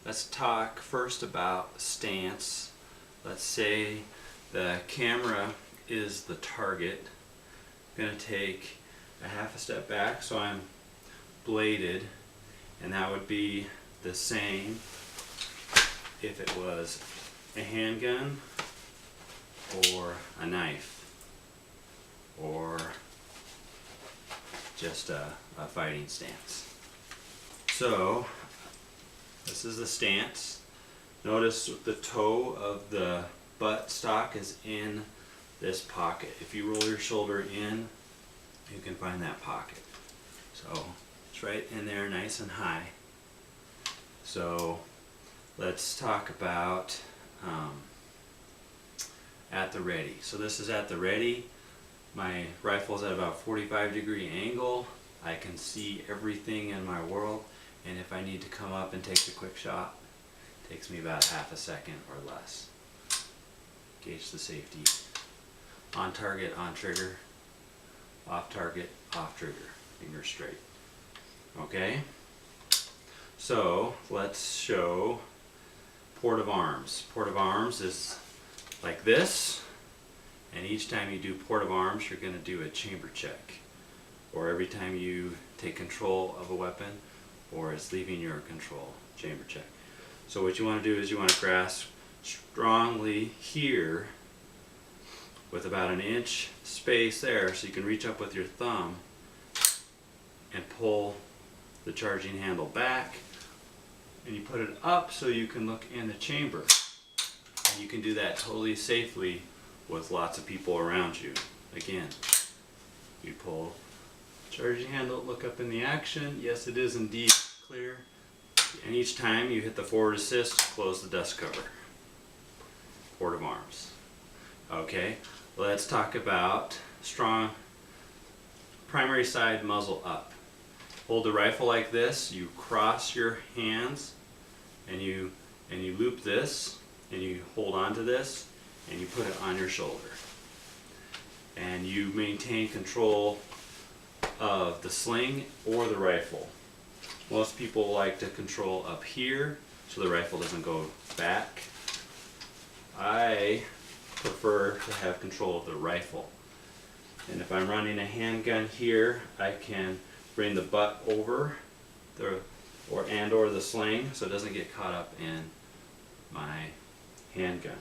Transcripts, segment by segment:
Let's talk first about stance. Let's say the camera is the target. I'm going to take a half a step back so I'm bladed, and that would be the same if it was a handgun or a knife or just a fighting stance. So this is the stance. Notice the toe of the butt stock is in this pocket. If you roll your shoulder in, you can find that pocket. So it's right in there, nice and high. So let's talk about at the ready. So this is at the ready. My rifle's at about 45-degree angle. I can see everything in my world, and if I need to come up and take a quick shot, it takes me about half a second or less. Gauge the safety. On target, on trigger. Off target, off trigger. Finger straight. Okay? So let's show port of arms. Port of arms is like this, and each time you do port of arms, you're going to do a chamber check. Or every time you take control of a weapon or it's leaving your control, chamber check. So what you want to do is you want to grasp strongly here with about an inch space there, so you can reach up with your thumb and pull the charging handle back, and you put it up so you can look in the chamber. And you can do that totally safely with lots of people around you. Again, you pull charging handle, look up in the action. Yes, it is indeed clear. And each time you hit the forward assist, close the dust cover. Port of arms. Okay, let's talk about strong primary side muzzle up. Hold the rifle like this, you cross your hands and you loop this and you hold on to this and you put it on your shoulder. And you maintain control of the sling or the rifle. Most people like to control up here so the rifle doesn't go back. I prefer to have control of the rifle. And if I'm running a handgun here, I can bring the butt over or the sling so it doesn't get caught up in my handgun.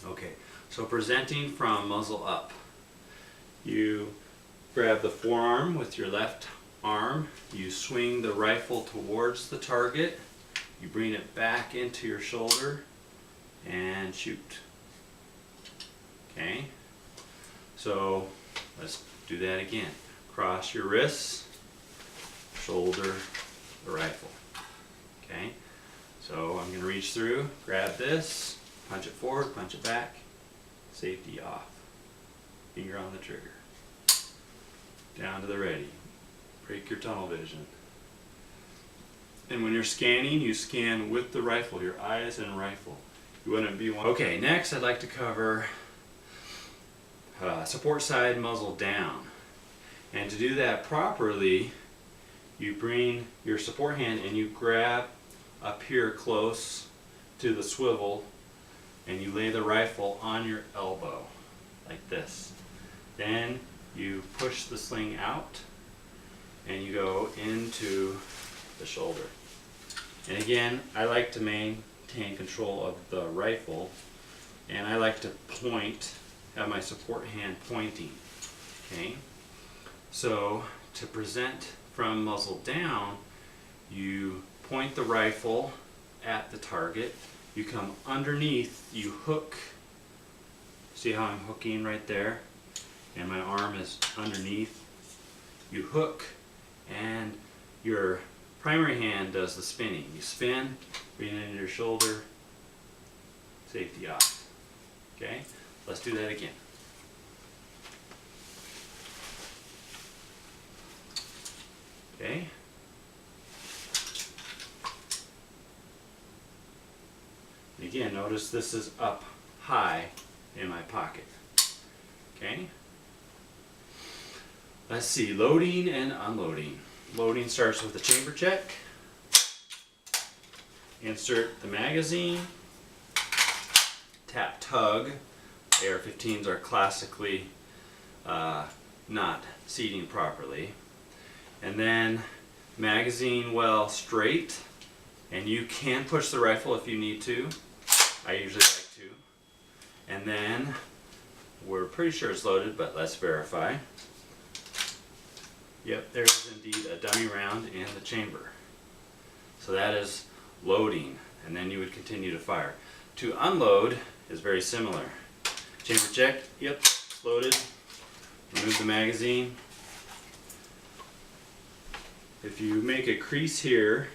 Okay, so presenting from muzzle up. You grab the forearm with your left arm, you swing the rifle towards the target, you bring it back into your shoulder and shoot. Okay, so let's do that again. Cross your wrists, shoulder the rifle. Okay, so I'm going to reach through, grab this, punch it forward, punch it back, safety off, finger on the trigger. Down to the ready. Break your tunnel vision. And when you're scanning, you scan with the rifle, your eyes and rifle. You wouldn't be one. Okay, next I'd like to cover support side muzzle down. And to do that properly, you bring your support hand and you grab up here close to the swivel and you lay the rifle on your elbow like this. Then you push the sling out and you go into the shoulder. And again, I like to maintain control of the rifle, and I like to point, have my support hand pointing. Okay? So to present from muzzle down, you point the rifle at the target, you come underneath, you hook. See how I'm hooking right there? And my arm is underneath. You hook and your primary hand does the spinning. You spin, bring it into your shoulder, safety off. Okay, let's do that again. Okay. And again, notice this is up high in my pocket. Okay. Let's see, loading and unloading. Loading starts with a chamber check. insert the magazine, tap tug. AR-15s are classically not seating properly. And then magazine well straight, and you can push the rifle if you need to. I usually like to. And then we're pretty sure it's loaded, but let's verify. Yep, there is indeed a dummy round in the chamber. So that is loading, and then you would continue to fire. To unload is very similar. Chamber check, yep, loaded. Remove the magazine. If you make a crease here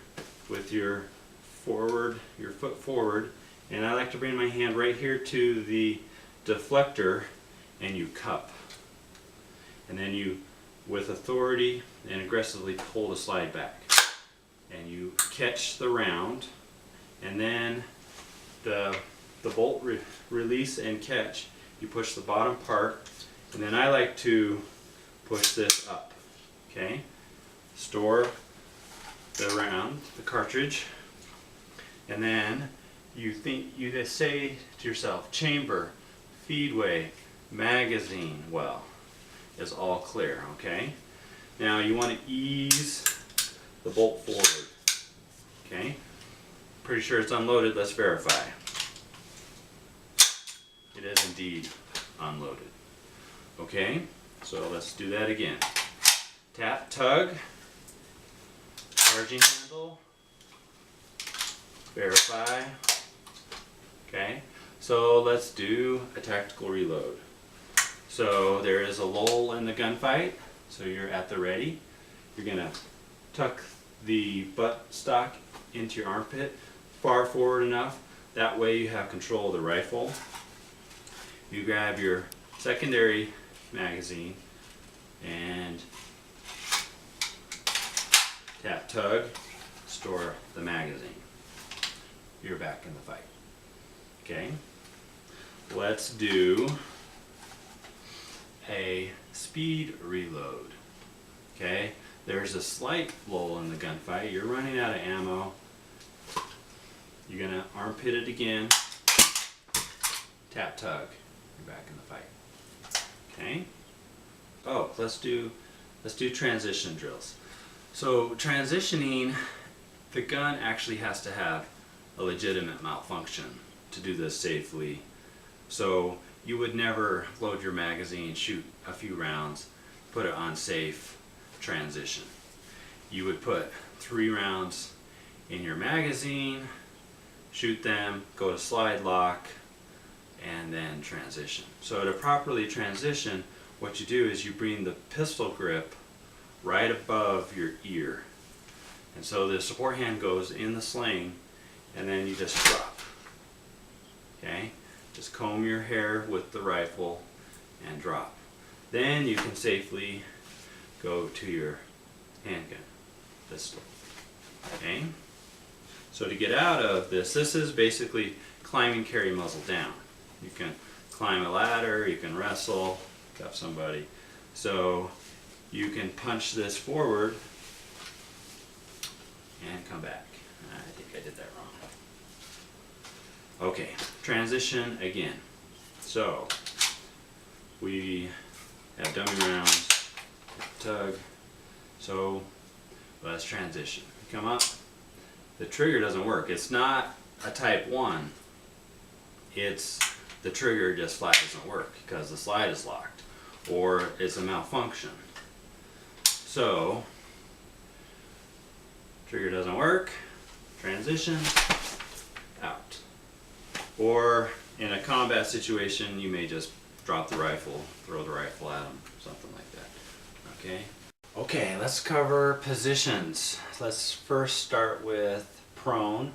with your foot forward, and I like to bring my hand right here to the deflector, and you cup. And then you, with authority and aggressively, pull the slide back. And you catch the round, and then the bolt release and catch, you push the bottom part, and then I like to push this up. Okay? Store the round, the cartridge, and then you just say to yourself, chamber, feedway, magazine well is all clear. Okay? Now you want to ease the bolt forward. Okay? Pretty sure it's unloaded. Let's verify. It is indeed unloaded. Okay? So let's do that again. Tap, tug, charging handle, verify. Okay? So let's do a tactical reload. So there is a lull in the gunfight, so you're at the ready. You're going to tuck the butt stock into your armpit far forward enough, that way you have control of the rifle. You grab your secondary magazine and tap tug, store the magazine. You're back in the fight. Okay, let's do a speed reload. Okay, there's a slight lull in the gunfight. You're running out of ammo. You're gonna armpit it again. Tap tug. You're back in the fight. Okay. Oh, let's do transition drills. So transitioning, the gun actually has to have a legitimate malfunction to do this safely. So you would never load your magazine, shoot a few rounds, put it on safe transition. You would put 3 rounds in your magazine, shoot them, go to slide lock, and then transition. So to properly transition, what you do is you bring the pistol grip right above your ear. And so the support hand goes in the sling, and then you just drop. Okay? Just comb your hair with the rifle and drop. Then you can safely go to your handgun pistol. Okay? So to get out of this is basically climb and carry muzzle down. You can climb a ladder, you can wrestle, cuff somebody. So you can punch this forward and come back. I think I did that wrong. Okay, transition again. So we have dummy rounds, tug. So let's transition. Come up. The trigger doesn't work. It's not a type 1. It's the trigger just flat doesn't work because the slide is locked, or it's a malfunction. So trigger doesn't work, transition, out. Or in a combat situation, you may just drop the rifle, throw the rifle at them, something like that. Okay? Okay, let's cover positions. Let's first start with prone.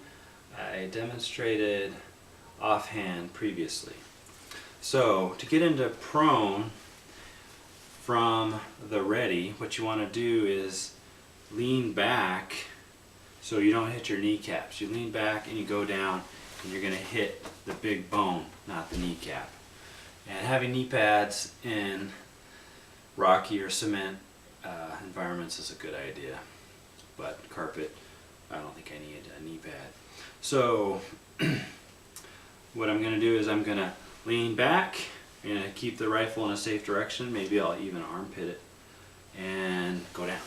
I demonstrated offhand previously. So to get into prone from the ready, what you want to do is lean back so you don't hit your kneecaps. You lean back and you go down, and you're going to hit the big bone, not the kneecap. And having knee pads in rocky or cement environments is a good idea, but carpet, I don't think I need a knee pad. So what I'm going to do is I'm going to lean back and keep the rifle in a safe direction. Maybe I'll even armpit it and go down.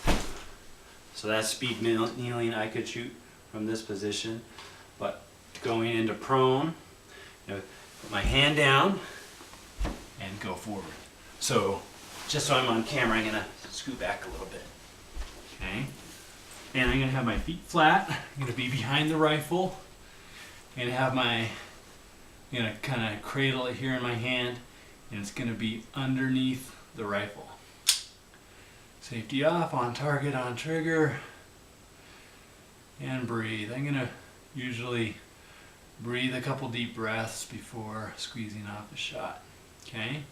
So that's speed kneeling. I could shoot from this position, but going into prone, put my hand down and go forward. So just so I'm on camera, I'm going to scoot back a little bit. Okay. And I'm going to have my feet flat. I'm going to be behind the rifle. I'm going to have my, I'm going to kind of cradle it here in my hand, and it's going to be underneath the rifle. Safety off, on target, on trigger, and breathe. I'm going to usually breathe a couple deep breaths before squeezing off the shot. Okay?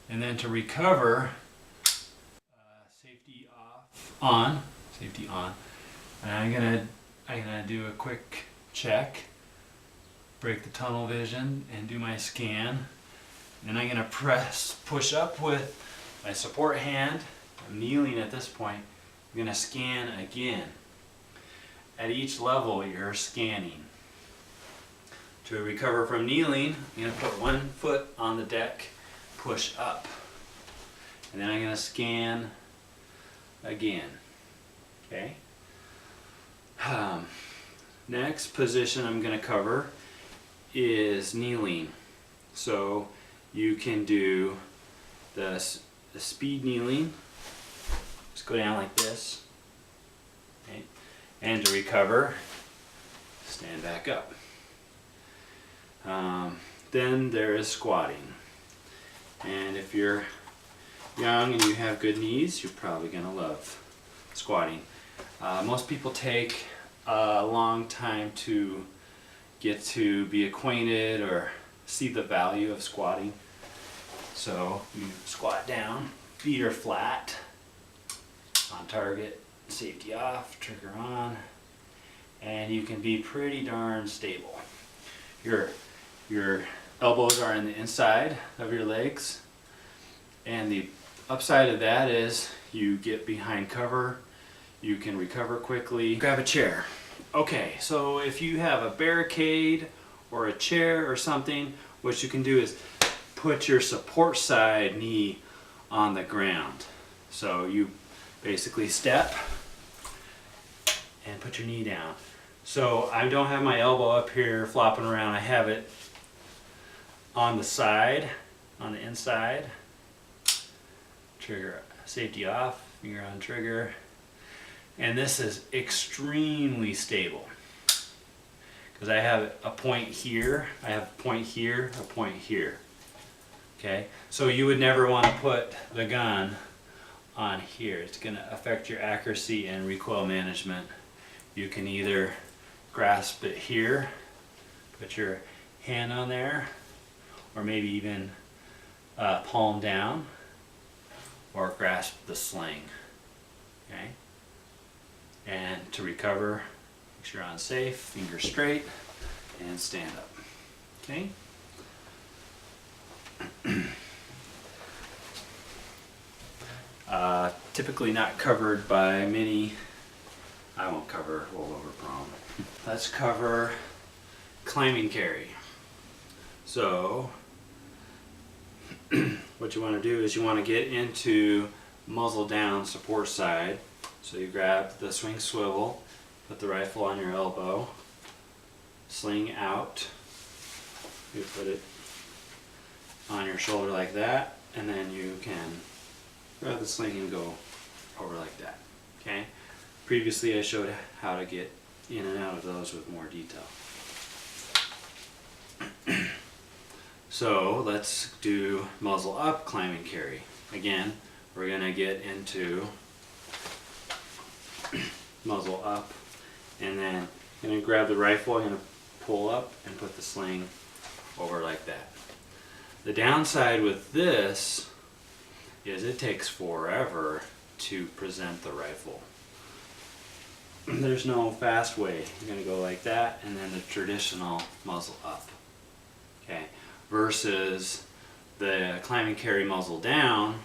And then to recover, safety off, on, safety on. And I'm gonna do a quick check, break the tunnel vision, and do my scan. And then I'm gonna push up with my support hand. I'm kneeling at this point. I'm gonna scan again. At each level, you're scanning. To recover from kneeling, I'm gonna put one foot on the deck, push up. And then I'm gonna scan again. Okay? Next position I'm gonna cover is kneeling. So you can do the speed kneeling. Just go down like this. Okay. And to recover, stand back up. Then there is squatting. And if you're young and you have good knees, you're probably going to love squatting. Most people take a long time to get to be acquainted or see the value of squatting. So you squat down, feet are flat, on target, safety off, trigger on, and you can be pretty darn stable. Your elbows are on the inside of your legs, and the upside of that is you get behind cover, you can recover quickly. Grab a chair. Okay, so if you have a barricade or a chair or something, what you can do is put your support side knee on the ground. So you basically step and put your knee down. So I don't have my elbow up here flopping around. I have it on the side, on the inside. Trigger, safety off, finger on trigger. And this is extremely stable because I have a point here, I have a point here, a point here. Okay, so you would never want to put the gun on here. It's going to affect your accuracy and recoil management. You can either grasp it here, put your hand on there, or maybe even palm down, or grasp the sling. Okay, and to recover, make sure you're on safe, finger straight, and stand up. Okay. Typically not covered by many. I won't cover rollover prone. Let's cover climbing carry. So what you want to do is you want to get into muzzle down support side. So you grab the swing swivel, put the rifle on your elbow, sling out. You put it on your shoulder like that, and then you can grab the sling and go over like that. Okay? Previously I showed how to get in and out of those with more detail. So let's do muzzle up climbing carry. Again, we're going to get into muzzle up, and then I'm going to grab the rifle, I'm going to pull up and put the sling over like that. The downside with this is it takes forever to present the rifle. There's no fast way. You're going to go like that and then the traditional muzzle up. Okay, versus the climb and carry muzzle down,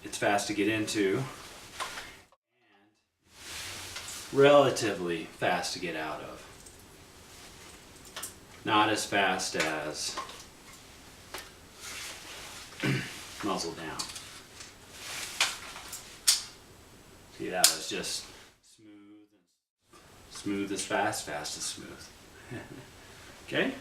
it's fast to get into, and relatively fast to get out of. Not as fast as muzzle down. See, that was just smooth as fast, fast as smooth. Okay?